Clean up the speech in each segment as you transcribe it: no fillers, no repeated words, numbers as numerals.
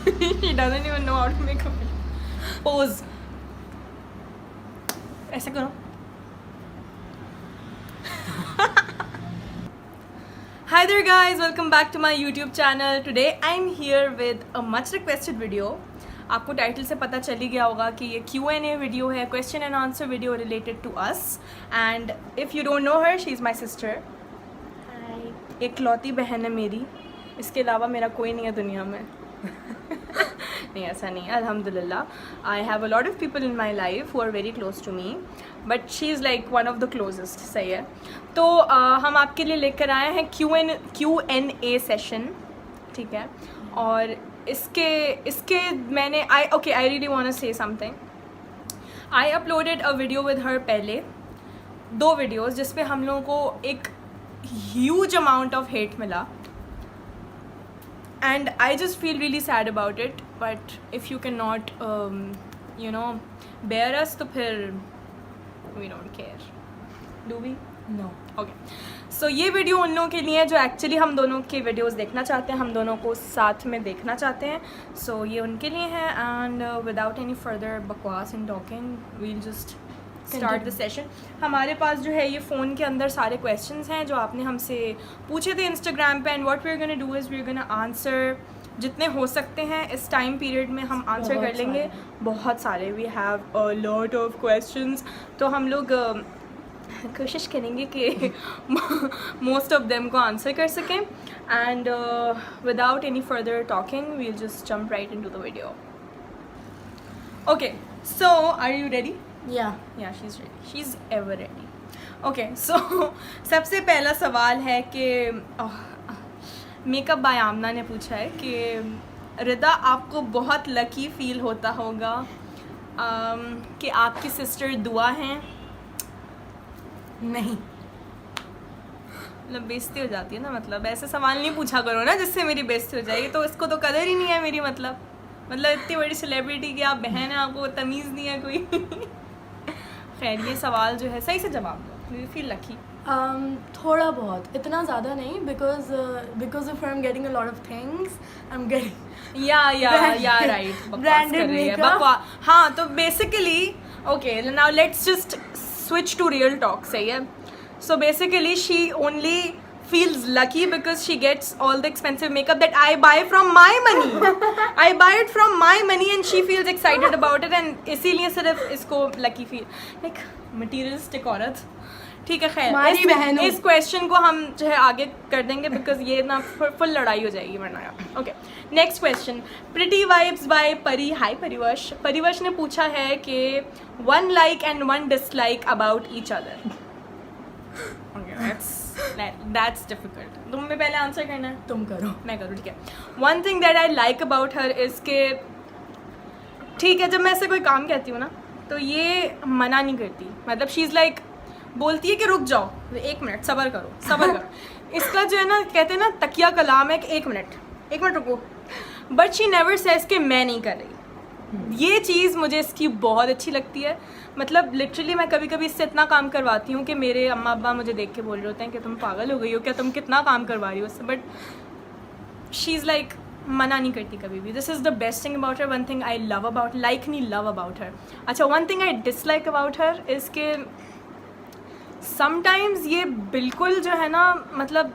She doesn't even know how to make a video. Pose. ऐसे करो. Hi there guys, welcome back to my YouTube channel. Today I'm here with a much requested video. आपको title से पता चल ही गया होगा कि ये Q&A वीडियो है, question and answer video related to us. And if you don't know her, she is my sister. इकलौती बहन है मेरी, इसके अलावा मेरा कोई नहीं है दुनिया में. नहीं, ऐसा नहीं है, अल्हम्दुलिल्लाह. I have a lot of people in my life who are very close to me, but she is like one of the closest. सही है. तो हम आपके लिए लेकर आए हैं Q&A सेशन. ठीक है. और इसके मैंने I really want to say something. I uploaded a video with her पहले, 2 वीडियोज़ जिसपे हम लोगों को एक ह्यूज अमाउंट ऑफ हेट मिला. And I just feel really sad about it, but if you cannot bear us, तो फिर we don't care, do we? No. Okay. So ये वीडियो उन लोगों के लिए है जो एक्चुअली हम दोनों के वीडियोस देखना चाहते हैं, हम दोनों को साथ में देखना चाहते हैं. So ये उनके लिए है. And without any further बकवास and talking, we'll just start the session. हमारे पास जो है ये फ़ोन के अंदर सारे क्वेश्चंस हैं जो आपने हमसे पूछे थे इंस्टाग्राम पे. And what we are gonna do is we are gonna answer जितने हो सकते हैं इस टाइम पीरियड में. हम आंसर कर लेंगे बहुत सारे. We have a lot of questions. तो हम लोग कोशिश करेंगे कि मोस्ट ऑफ देम को आंसर कर सकें. And without any further talking we'll just jump right into the video. Okay, so are you ready? Yeah. Yeah, she's ready. She's ever ready. Okay, so सबसे पहला सवाल है कि मेकअप बाय आमना ने पूछा है कि रिदा आपको बहुत लकी फील होता होगा कि आपकी सिस्टर दुआ हैं. नहीं. मतलब बेइज्जती हो जाती है ना. मतलब ऐसे सवाल नहीं पूछा करो ना जिससे मेरी बेइज्जती हो जाएगी. तो इसको तो कदर ही नहीं है मेरी. मतलब इतनी बड़ी सेलिब्रिटी की आप बहन है, आपको तमीज़ नहीं है कोई. खैर, ये सवाल जो है सही से जवाब दो. You feel lucky? थोड़ा बहुत, इतना ज़्यादा नहीं, because of I am getting a lot of things. I am getting yeah right. Branded makeup. हाँ, तो basically okay, now let's just switch to real talk. सही है. So basically she only feels lucky because she gets all the expensive makeup that I buy from my money. I buy it from my money and she feels excited about it, and इसीलिए सिर्फ इसको lucky feel like materialistic औरत. ठीक है. खैर, इस question को हम जो है आगे कर देंगे बिकॉज ये ना फुल लड़ाई हो जाएगी वरना. Okay, next question. Pretty vibes by Pari. Hi परिवश. परिवश ने पूछा है कि 1 like and 1 dislike about each other. Okay, that's difficult. तुम्हें पहले आंसर करना है. तुम करो. मैं करूँ. ठीक है. One thing that I like about her is के ठीक है, जब मैं ऐसे कोई काम कहती हूँ ना तो ये मना नहीं करती. मतलब शी इज़ लाइक बोलती है कि रुक जाओ 1 मिनट, सब्र करो. इसका जो है ना, कहते हैं ना तकिया कलाम है कि 1 मिनट रुको. बट शी नेवर सेज कि मैं नहीं कर रही. ये चीज़ मुझे इसकी बहुत अच्छी लगती है. मतलब लिटरली मैं कभी कभी इससे इतना काम करवाती हूँ कि मेरे अम्मा अब्बा मुझे देख के बोल रहे होते हैं कि तुम पागल हो गई हो क्या, तुम कितना काम करवा रही हो उससे. बट शी इज़ लाइक मना नहीं करती कभी भी. This is the best thing about her. One thing I love about, like नहीं लव अबाउट हर. अच्छा, one thing I dislike about her is के समटाइम्स ये बिल्कुल जो है ना, मतलब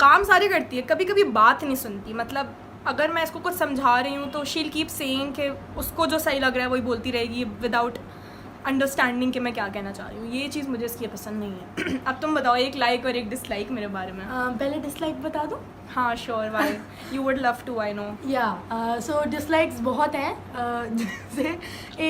काम सारे करती है, कभी कभी बात नहीं सुनती. मतलब अगर मैं इसको कुछ समझा रही हूँ तो शील कीप सेइंग कि उसको जो सही लग रहा है वही बोलती रहेगी विदाउट अंडरस्टैंडिंग कि मैं क्या कहना चाह रही हूँ. ये चीज़ मुझे इसकी पसंद नहीं है. अब तुम बताओ एक लाइक और एक डिसलाइक मेरे बारे में. पहले डिसलाइक बता दो. हाँ sure. Why you would love to, I know. Yeah so dislikes बहुत हैं. जैसे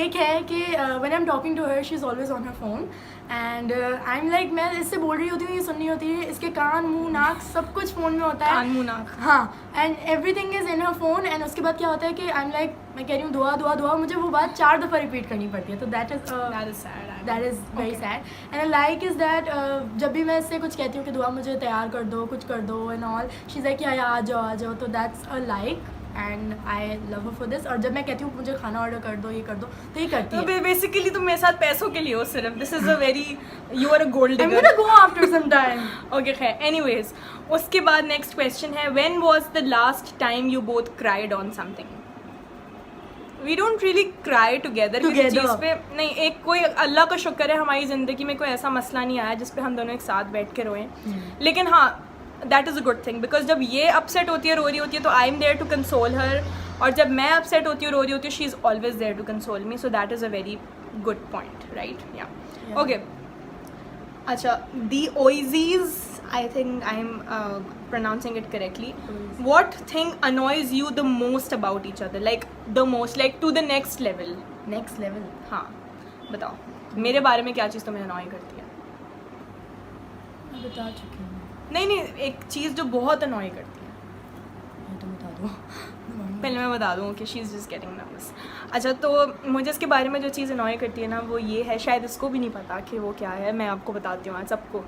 एक है कि when I am talking to her she is always on her phone and I am like, मैं इससे बोल रही होती हूँ, ये सुन रही होती है, इसके कान मुंह नाक सब कुछ फ़ोन में होता है. कान मुंह नाक. हाँ, and everything is in her phone. And उसके बाद क्या होता है कि आई एम लाइक, मैं कह रही हूँ दुआ, मुझे वो बात 4 दफ़ा रिपीट करनी पड़ती है. तो that is very sad. And I like is that जब भी मैं इससे कुछ कहती हूँ कि दुआ मुझे तैयार कर दो, कुछ कर दो and all, she is like या आ जाओ. तो that's a like. And I love her for this. और जब मैं कहती हूँ मुझे खाना ऑर्डर कर दो, ये कर दो, तो ये करती है. बेसिकली तुम मेरे साथ पैसों के लिए हो सिर्फ. This is a very, you are a gold I'm digger. gonna go after some time. Okay खैर, एनीवेज उसके बाद नेक्स्ट क्वेश्चन है, when was the last time you both cried on something? We don't really cry together किसी चीज़ पे. नहीं, एक कोई अल्लाह का शुक्र है हमारी ज़िंदगी में कोई ऐसा मसला नहीं आया जिस पे हम दोनों एक साथ बैठ के रोएं. लेकिन हाँ, that is a good thing, because जब ये अपसेट होती है, रो रही होती है, तो I am there to console her. और जब मैं अपसेट होती हूँ, रो रही होती हूँ, she is always there to console me. So that is a very good point, right? Yeah okay. अच्छा, दी ओइजीज, I think I'm pronouncing it correctly. What thing annoys you the most about each other? Like the most, like to the next level. Next level. हाँ, बताओ मेरे बारे में क्या चीज़ तुम्हें annoy करती है? मैं बता चुकी हूँ. नहीं, एक चीज़ जो बहुत annoy करती है. ये तो बता दो. पहले मैं बता दूँ कि she is just getting nervous. अच्छा, तो मुझे इसके बारे में जो चीज़ annoy करती है ना, वो ये है, शायद इसको भी नहीं पता कि वो क्या है. मैं आपको बताती हूँ आज सबको.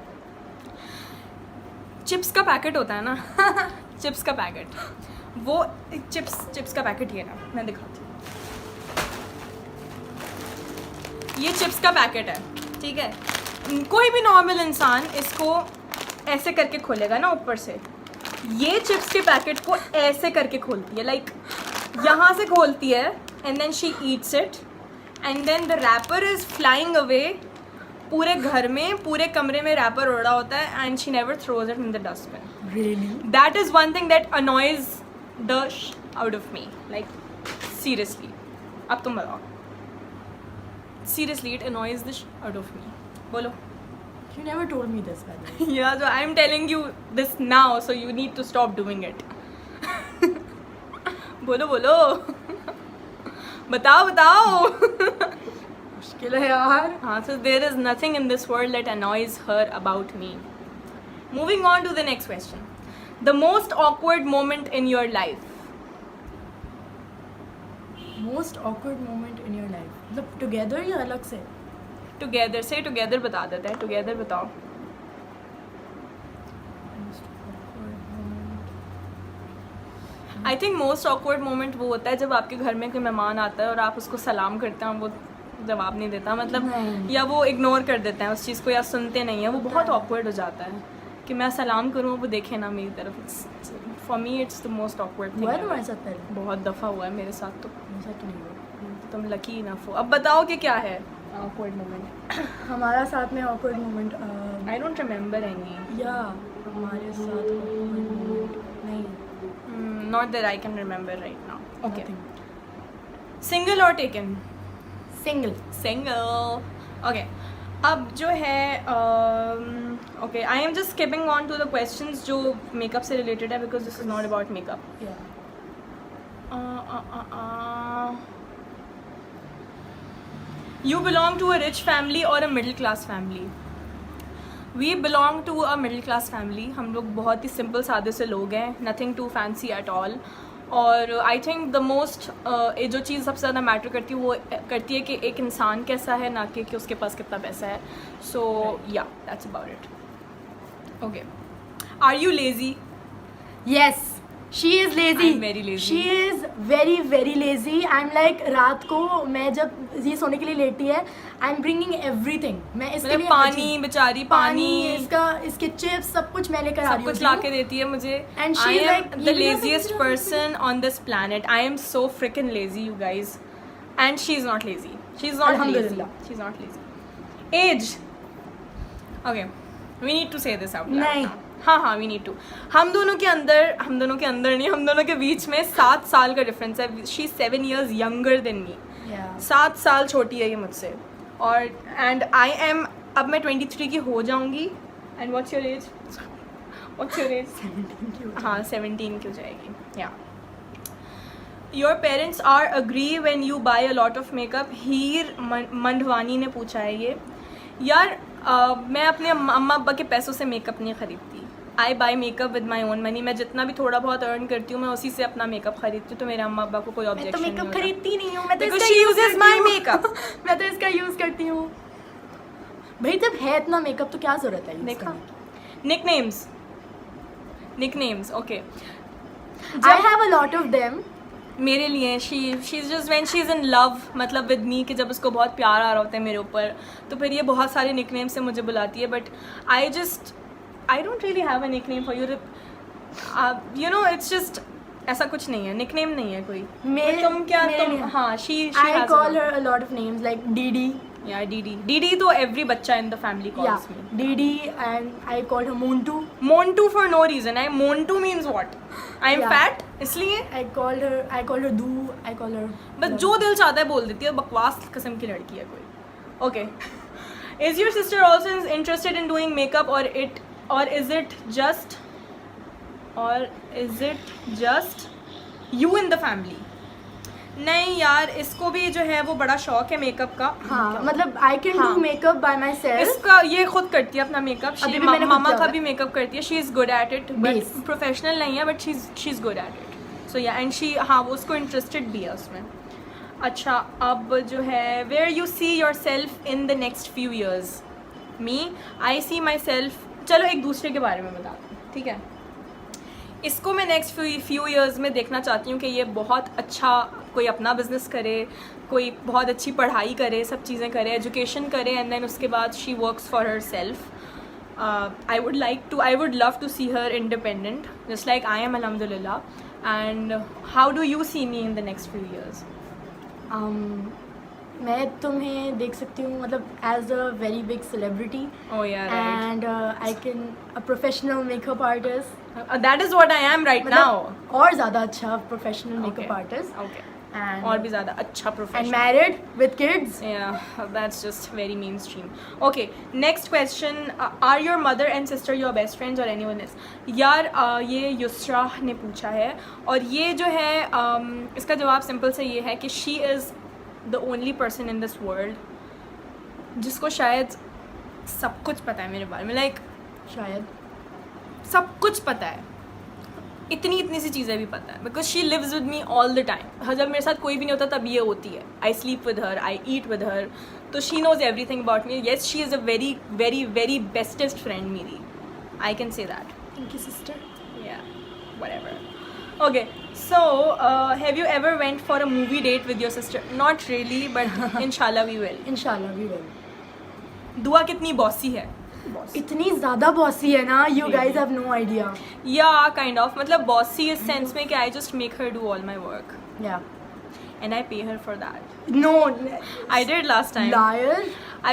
चिप्स का पैकेट होता है ना, चिप्स का पैकेट, वो चिप्स का पैकेट ये ना, मैं दिखाती हूँ. ये चिप्स का पैकेट है, ठीक है? कोई भी नॉर्मल इंसान इसको ऐसे करके खोलेगा ना ऊपर से. ये चिप्स के पैकेट को ऐसे करके खोलती है, लाइक यहाँ से खोलती है, and then she eats it, and then the wrapper is flying away. पूरे घर में, पूरे कमरे में रैपर उड़ा होता है, and she never throws it in the dustbin. Really? That is one thing that annoys the out of me. Like seriously, अब तुम बताओ. Seriously, it annoys the out of me. बोलो. You never told me this, by the way. Yeah, so I'm telling you this now, so you need to stop doing it. बोलो. बताओ. मुश्किल है यार. हाँ, so there is nothing in this world that annoys her about me. Moving on to the next question. The most awkward moment in your life. Most awkward moment in your life. मतलब together या अलग से? Together, say together बता देते हैं. Together बताओ. Most awkward moment. I think most awkward moment वो होता है जब आपके घर में कोई मेहमान आता है और आप उसको सलाम करते हैं, वो जवाब नहीं देता, मतलब नहीं. या वो इग्नोर कर देते हैं उस चीज़ को, या सुनते नहीं है. वो बहुत awkward हो जाता है कि मैं सलाम करूँ, वो देखे ना मेरी तरफ. For me it's the most awkward हुआ है thing. तुम्हारे साथ पहले? बहुत दफ़ा हुआ है मेरे साथ. तो मेरे साथ तो नहीं हुआ. तुम लकी इनफ हो. अब बताओ कि क्या है awkward moment. हमारा साथ में awkward moment. I don't remember any. या हमारे साथ awkward moment नहीं. Not that I can remember right now. Okay. Nothing. Single or taken? Single. Single. Okay. अब जो है okay, I am just skipping on to the questions जो makeup से related है, because this is not about makeup. Yeah. You belong to a rich family or a middle class family? We belong to a middle class family. हम लोग बहुत ही simple सादे से लोग हैं, nothing too fancy at all. और I think the most जो चीज़ सबसे ज़्यादा मैटर करती है वो करती है कि एक इंसान कैसा है, ना कि उसके पास कितना पैसा है. So yeah that's about it. Okay. Are you lazy? Yes. She is lazy. I'm very lazy. She is very very lazy. I'm like रात को मैं जब ये सोने के लिए लेटी है, I'm bringing everything. मैं इसके लिए पानी, बेचारी पानी, इसके चिप्स सब कुछ मैं लेकर आ रही सब हूँ. कुछ ला के देती है मुझे. And I she's am like, the ये भी laziest ऐसा person on this planet. I am so freaking lazy, you guys. And she's not lazy. She's not lazy. Alhamdulillah. She's not lazy. Age. Okay. We need to say this out loud. नहीं. हाँ, we need to. हम दोनों के अंदर नहीं, हम दोनों के बीच में 7 साल का डिफरेंस है. She is 7 years younger than me. Yeah. 7 साल छोटी है ये मुझसे. और एंड आई एम, अब मैं 23 की हो जाऊंगी. And what's your age? 17 हाँ, 17 की हो जाएगी. या your parents are agree when you buy a lot of makeup? Heer Mandwani ने पूछा है ये. यार मैं अपने अम्मा अब्बा के पैसों से मेकअप नहीं खरीदती. I buy makeup with my own money. मैं जितना भी थोड़ा बहुत अर्न करती हूँ मैं उसी से अपना मेकअप खरीदती हूँ. तो मेरे अम्मा अब्बा को कोई मैं तो ऑब्जेक्शन मेकअप नहीं खरीदती नहीं हूँ. मैं तो Because इसका she use uses करती my हूँ. makeup. मैं तो इसका यूज करती हूँ. भाई जब है इतना मेकअप तो क्या जरूरत है use देखा. करने की? Nicknames. Okay. I have a lot of them. मेरे लिए she is just when she is in love, मतलब विद मी, कि जब उसको बहुत प्यार आ रहा होता है मेरे ऊपर, तो फिर ये बहुत सारे निकनेम से मुझे बुलाती है. But I don't really have a nickname for you. You know, it's just ऐसा कुछ नहीं है, निकनेम नहीं है कोई. तुम क्या तुम? हाँ, she I call her a lot of names like Didi. Yeah Didi तो एवरी बच्चा in the family calls me. Didi, and I call her Montu. Montu for no reason. Montu means what? I am Yeah. Fat, इसलिए. I call her Du. I call her. बस जो दिल चाहता है बोल देती है. बकवास किस्म की लड़की है कोई. Okay. Is your sister also interested in doing makeup और is it just you in the family? नहीं यार, इसको भी जो है वो बड़ा शौक है मेकअप का. हाँ, मतलब I can हाँ. do makeup by myself. इसका ये खुद करती है अपना मेकअप. अभी भी मैंने खुद मामा किया का हुआ भी मेकअप करती है. She is good at it. Base. Professional नहीं है but she is good at it. So yeah and she, हाँ, वो उसको इंटरेस्टेड भी है उसमें. अच्छा, अब जो है, where you see yourself in the next few years? Me, I see myself. चलो एक दूसरे के बारे में बताते हैं, ठीक है. इसको मैं नेक्स्ट फ्यू ईयर्स में देखना चाहती हूँ कि ये बहुत अच्छा कोई अपना बिजनेस करे, कोई बहुत अच्छी पढ़ाई करे, सब चीज़ें करे, एजुकेशन करे, एंड देन उसके बाद she works for herself. I would love to see her independent just like I am, अल्हम्दुलिल्लाह. And how do you see me in the next few years? मैं तुम्हें देख सकती हूँ मतलब as a very big celebrity. Oh yeah, right. And I can a professional makeup artist. That is what I am right now. मतलब और ज़्यादा अच्छा professional makeup artist. Okay. And और भी ज़्यादा अच्छा and professional. married with kids. Yeah, that's just very mainstream. Okay, next question. Are your mother and sister your best friends or anyone else? यार, ये युसरा ने पूछा है, और ये जो है इसका जवाब सिंपल से ये है कि she is the only person in this world जिसको शायद सब कुछ पता है मेरे बारे में. लाइक शायद सब कुछ पता है, इतनी सी चीज़ें भी पता है, because she lives with me all the time. जब मेरे साथ कोई भी नहीं होता तब ये होती है. I sleep with her, I eat with her, तो she knows everything about me. Yes, she is a very very very bestest friend मेरी. I can say that. Thank you sister. Yeah, whatever. Okay, so have you ever went for a movie date with your sister? Not really, but inshallah we will. इंशाल्लाह भी will. दुआ कितनी bossy है. इतनी ज़्यादा bossy है ना, you Really? guys have no idea. Yeah, kind of. मतलब बॉसी इस सेंस में कि I just make her do all my work Yeah. and I pay her for that. No. I did last time. Liar.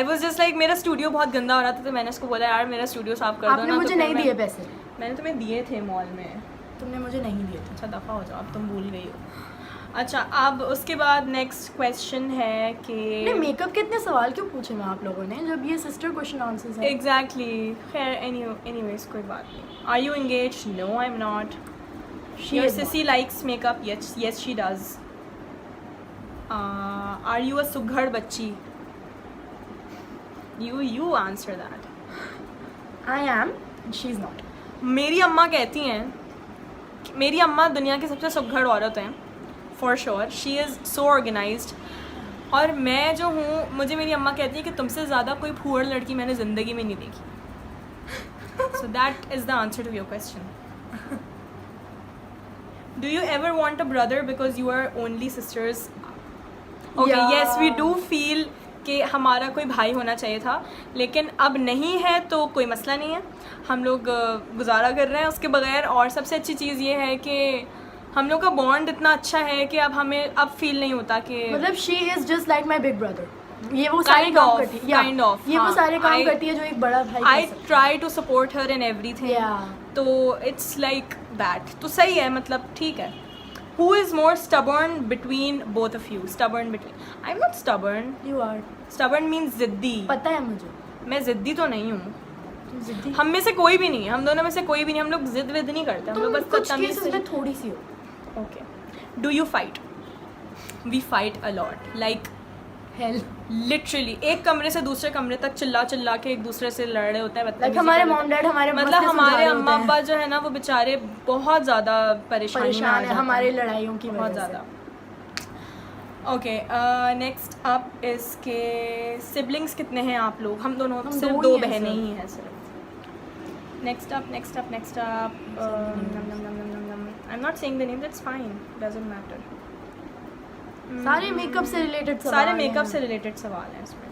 I was just like, मेरा studio बहुत गंदा हो रहा था, तो मैंने उसको बोला यार मेरा स्टूडियो साफ कर दो ना. आपने तो मुझे फिर नहीं दिए पैसे. मैंने तुम्हें दिए थे मॉल में. तुमने मुझे नहीं दिए थे. अच्छा दफ़ा हो जाओ, अब तुम भूल गई हो. अच्छा, अब उसके बाद नेक्स्ट क्वेश्चन है कि नहीं, मेकअप के इतने सवाल क्यों पूछे मैं आप लोगों ने जब ये सिस्टर क्वेश्चन आंसर्स हैं. एग्जैक्टली. खैर, एनीवेज कोई बात नहीं. Are you engaged? No, I am not. She your is sissy likes makeup? Yes she does. Are you a सुघड़ बच्ची? You answer that. I am. She is not. मेरी अम्मा कहती हैं, मेरी अम्मा दुनिया की सबसे सुघड़ औरत हैं for sure. She is so organised. और मैं जो हूँ, मुझे मेरी अम्मा कहती है कि तुमसे ज़्यादा कोई फूहड़ लड़की मैंने ज़िंदगी में नहीं देखी. So that is the answer to your question. Do you ever want a brother because you are only sisters? Okay, Yeah. Yes we do feel कि हमारा कोई भाई होना चाहिए था, लेकिन अब नहीं है तो कोई मसला नहीं है. हम लोग गुजारा कर रहे हैं उसके बगैर. और सबसे अच्छी चीज़ ये है कि हम लोग का बॉन्ड इतना अच्छा है कि अब हमें अब फील नहीं होता कि मतलब she is just like my big brother. ये वो सारे Kind काम of, करती है. Yeah. kind of, ये वो हाँ. सारे काम I- करती है जो एक बड़ा भाई आई कर सकता है. Try to support her in everything. Yeah. तो इट्स लाइक दैट. तो सही है, मतलब ठीक है. Who is more stubborn between both of you? Stubborn between, I am not stubborn. You are. Stubborn means ज़िद्दी. पता है मुझे. मैं ज़िद्दी तो नहीं हूँ. तुम जिद्दी. हम में से कोई भी नहीं है, हम दोनों में से कोई भी नहीं. हम लोग जिद विद नहीं करते, हम लोग तुम बस कुछ तमीज़ केसेस से. में थोड़ी सी हो. ओके. Do you fight? We fight a lot. Like Hell. Literally एक कमरे से दूसरे कमरे तक चिल्ला के एक दूसरे से लड़ रहे होते हैं. Like बदतमीजी हमारे कर रहे मॉम होते हैं. डैड हमारे मतलब मस्ती हमारे सुलझा रहे अम्मा होते हैं. अब्बा जो है ना, वो बेचारे बहुत ज़्यादा परेशानी में आ परेशान है जाते हमारे हैं. लड़ाइयों की बहुत वजह से. ज़्यादा. ओके, नेक्स्ट अप इसके सिबलिंग्स कितने हैं आप लोग? हम दोनों हम सिर्फ दो दो ही हैं बहनें सिर्फ. ही हैं सिर्फ. Next up I am not saying the name, that's fine, doesn't matter. सारे मेकअप से रिलेटेड सवाल सारे हैं। मेकअप से रिलेटेड सवाल हैं इसमें.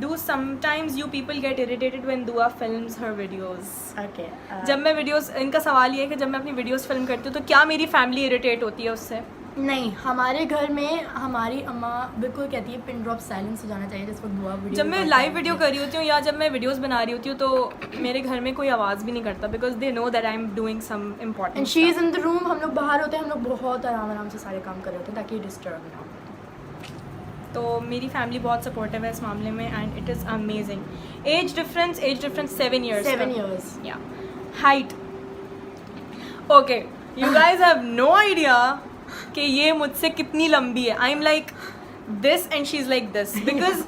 Do sometimes you people get irritated when Dua films her videos? Okay, जब मैं वीडियोस, इनका सवाल ये है कि जब मैं अपनी वीडियोस फिल्म करती हूँ तो क्या मेरी फैमिली इरिटेट होती है उससे? नहीं, हमारे घर में हमारी अम्मा बिल्कुल कहती है पिन ड्रॉप साइलेंस हो जाना चाहिए जिस वक्त दुआ वीडियो जब मैं लाइव वीडियो कर रही होती हूँ या जब मैं वीडियोस बना रही होती हूँ तो मेरे घर में कोई आवाज़ भी नहीं करता because they know that I am doing some and important. She is in the room. हम लोग बाहर होते हैं, हम लोग बहुत आराम से सारे काम कर रहे होते हैं ताकि डिस्टर्ब ना हो. तो मेरी फैमिली बहुत सपोर्टिव है इस मामले में and it is amazing. Age difference 7 years. 7 years. Yeah height. Okay, you guys have no idea कि ये मुझसे कितनी लंबी है. I am like this and she is like this because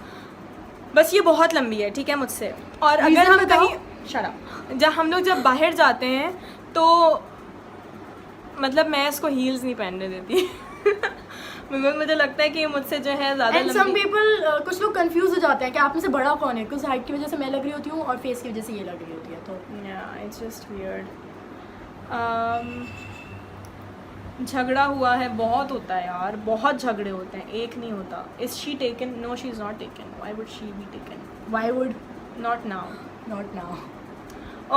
बस ये बहुत लंबी है, ठीक है, मुझसे. और अगर Reason हम बताओ? कहीं शट जब हम लोग जब बाहर जाते हैं तो मतलब मैं इसको हील्स नहीं पहनने देती बिकॉज मुझे लगता है कि ये मुझसे जो है ज़्यादा एंड सम पीपल कुछ लोग कंफ्यूज हो जाते हैं कि आप में से बड़ा कौन है, कुछ हाइट की वजह से मैं लग रही होती हूँ और फेस की वजह से ये लग रही होती है. तो इट्स जस्ट वियर्ड. झगड़ा हुआ है, बहुत होता है यार, बहुत झगड़े होते हैं, एक नहीं होता. Is she taken? No, she is not taken. Why would she be taken? Why would not now. Not now.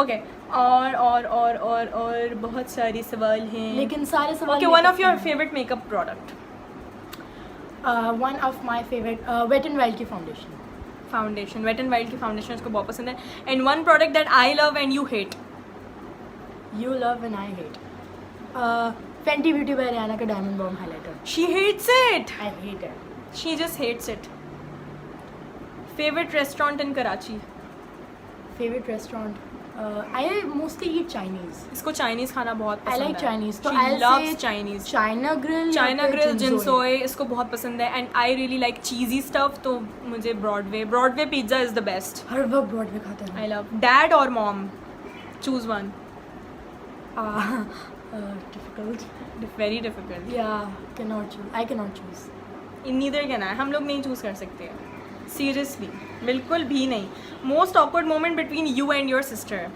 Okay, और बहुत सारी सवाल हैं. लेकिन सारे सवाल okay, one of your favourite makeup product? One of my favourite wet and wild की foundation. Foundation. Wet and wild की फाउंडेशन उसको बहुत पसंद है. And one product that I love and you hate? You love and I hate Fenty Beauty by Rihanna का diamond bomb highlighter. She hates it. I hate it. She just hates it. Favourite restaurant in Karachi? Favourite restaurant I mostly eat Chinese. इसको Chinese खाना बहुत I पसंद like है. Chinese. तो She I loves Chinese. China grill. China grill, जिनसोए इसको बहुत पसंद है. And I really like cheesy stuff. तो मुझे Broadway pizza is the best. हर वक्त ब्रॉडवे खाते हैं. I love. डैड और mom, choose one. Difficult. Very difficult. Yeah cannot choose. I cannot choose. Neither can I. हम लोग नहीं चूज़ कर सकते सीरियसली, बिल्कुल भी नहीं. Most awkward moment between you and your sister?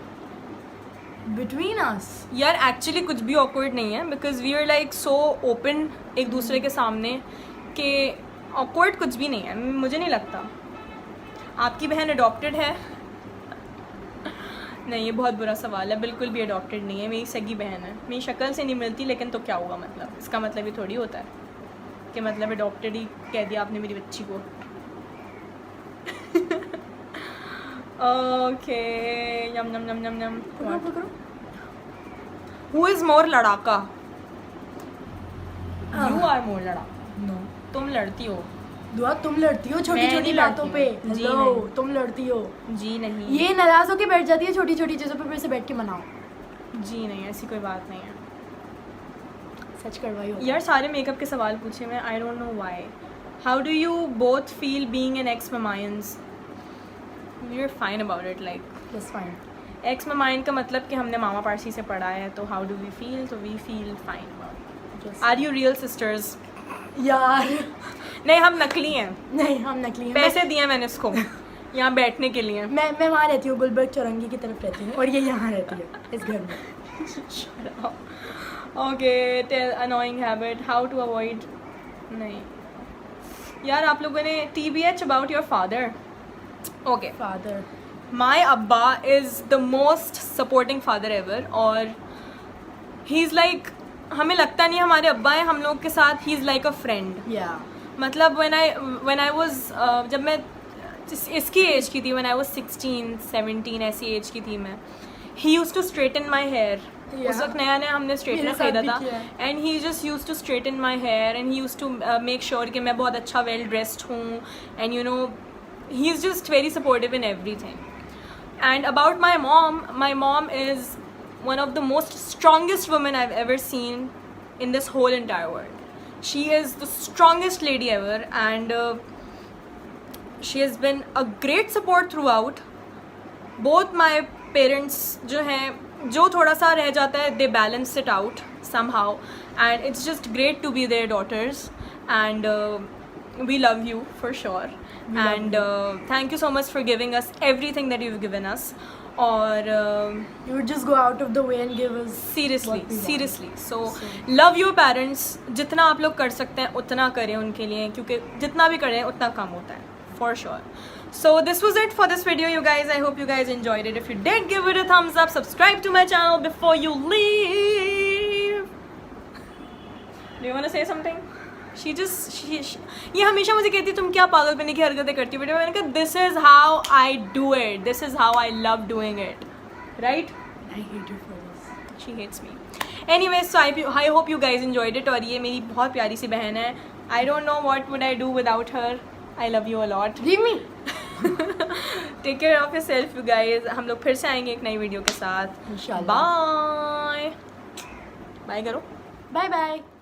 Between us यार एक्चुअली कुछ भी ऑकवर्ड नहीं है because we are like so open एक दूसरे के सामने कि ऑकवर्ड कुछ भी नहीं है. मुझे नहीं लगता. आपकी बहन अडॉप्टेड है? नहीं, ये बहुत बुरा सवाल है. बिल्कुल भी अडॉप्टेड नहीं है, मेरी सगी बहन है. मेरी शक्ल से नहीं मिलती लेकिन तो क्या हुआ, मतलब इसका मतलब ये थोड़ी होता है कि मतलब अडॉप्टेड ही कह दिया आपने मेरी बच्ची को. Okay, yum num num num num. पकड़ो. हु इज़ मोर लड़ाका? हाँ. यू आर मोर लड़ाका. नो. तुम लड़ती हो. दुआ तुम लड़ती हो छोटी मैं छोटी नहीं बातों पे. लड़ती हूँ. जी हेलो, नहीं. तुम लड़ती हो. जी नहीं. ये नाराज होके बैठ जाती है छोटी छोटी चीज़ों पे, फिर से बैठ के मनाओ. जी नहीं, ऐसी कोई बात नहीं है. सच करवाई हो. यार सारे मेकअप के सवाल पूछे मैं. I don't know why. How do you both feel being an ex ममायंस? We are fine about it. Like That's fine. Ex ममायन का मतलब कि हमने मामा पारसी से पढ़ा है. तो हाउ डू वी फील? तो we feel fine about it. Are you real sisters? यार नहीं, हम नकली हैं. नहीं, हम नकली हैं. पैसे दिए मैंने इसको यहाँ बैठने के लिए. मैं वहाँ रहती हूँ, गुलबर्ग चौरंगी की तरफ रहती हूँ और ये यहाँ रहती है इस घर में. Okay, tell annoying habit. How to avoid? नहीं यार, आप लोगों ने TBH about your father. Okay, father. My अब्बा is the most supporting father ever. और ही इज़ लाइक, हमें लगता नहीं हमारे अब्बा हैं हम लोग के साथ. He is like a friend. या मतलब when I was जब मैं इसकी एज की थी, when I was 16-17 ऐसी एज की थी मैं, he used to straighten my hair. उस वक्त नया नया हमने स्ट्रेटनर खरीदा था. And he just use to straighten my hair and he use to make sure कि मैं बहुत अच्छा वेल ड्रेस्ड हूँ. And you know, he is just very supportive in everything. And about my mom is one of the most strongest women I've ever seen in this whole entire world. She is the strongest lady ever and she has been a great support throughout. Both my parents जो हैं, जो थोड़ा सा रह जाता है, they balance it out somehow and it's just great to be their daughters and we love you for sure. And thank you so much for giving us everything that you given us. और You would just go out of the way and give us seriously what we want. Seriously so love your parents. जितना आप लोग कर सकते हैं उतना करें उनके लिए, क्योंकि जितना भी करें उतना कम होता है, for sure. So this was it for this video, you guys. I hope you guys enjoyed it. If you did, give it a thumbs up. Subscribe to my channel before you leave. Do you want to say something? she ये हमेशा मुझे कहती है तुम क्या पागलपने की हरकतें करती हो बेटा. मैंने कहा this is how I do it. This is how I love doing it. Right? I hate you for this. She hates me. Anyway, so I hope you guys enjoyed it. और ये मेरी बहुत प्यारी सी बहन है. I don't know what would I do without her. I love you a lot. Leave me. Take care of yourself, you guys. हम लोग फिर से आएंगे एक नई वीडियो के साथ. इंशाल्लाह. बाय. बाय करो. Bye bye.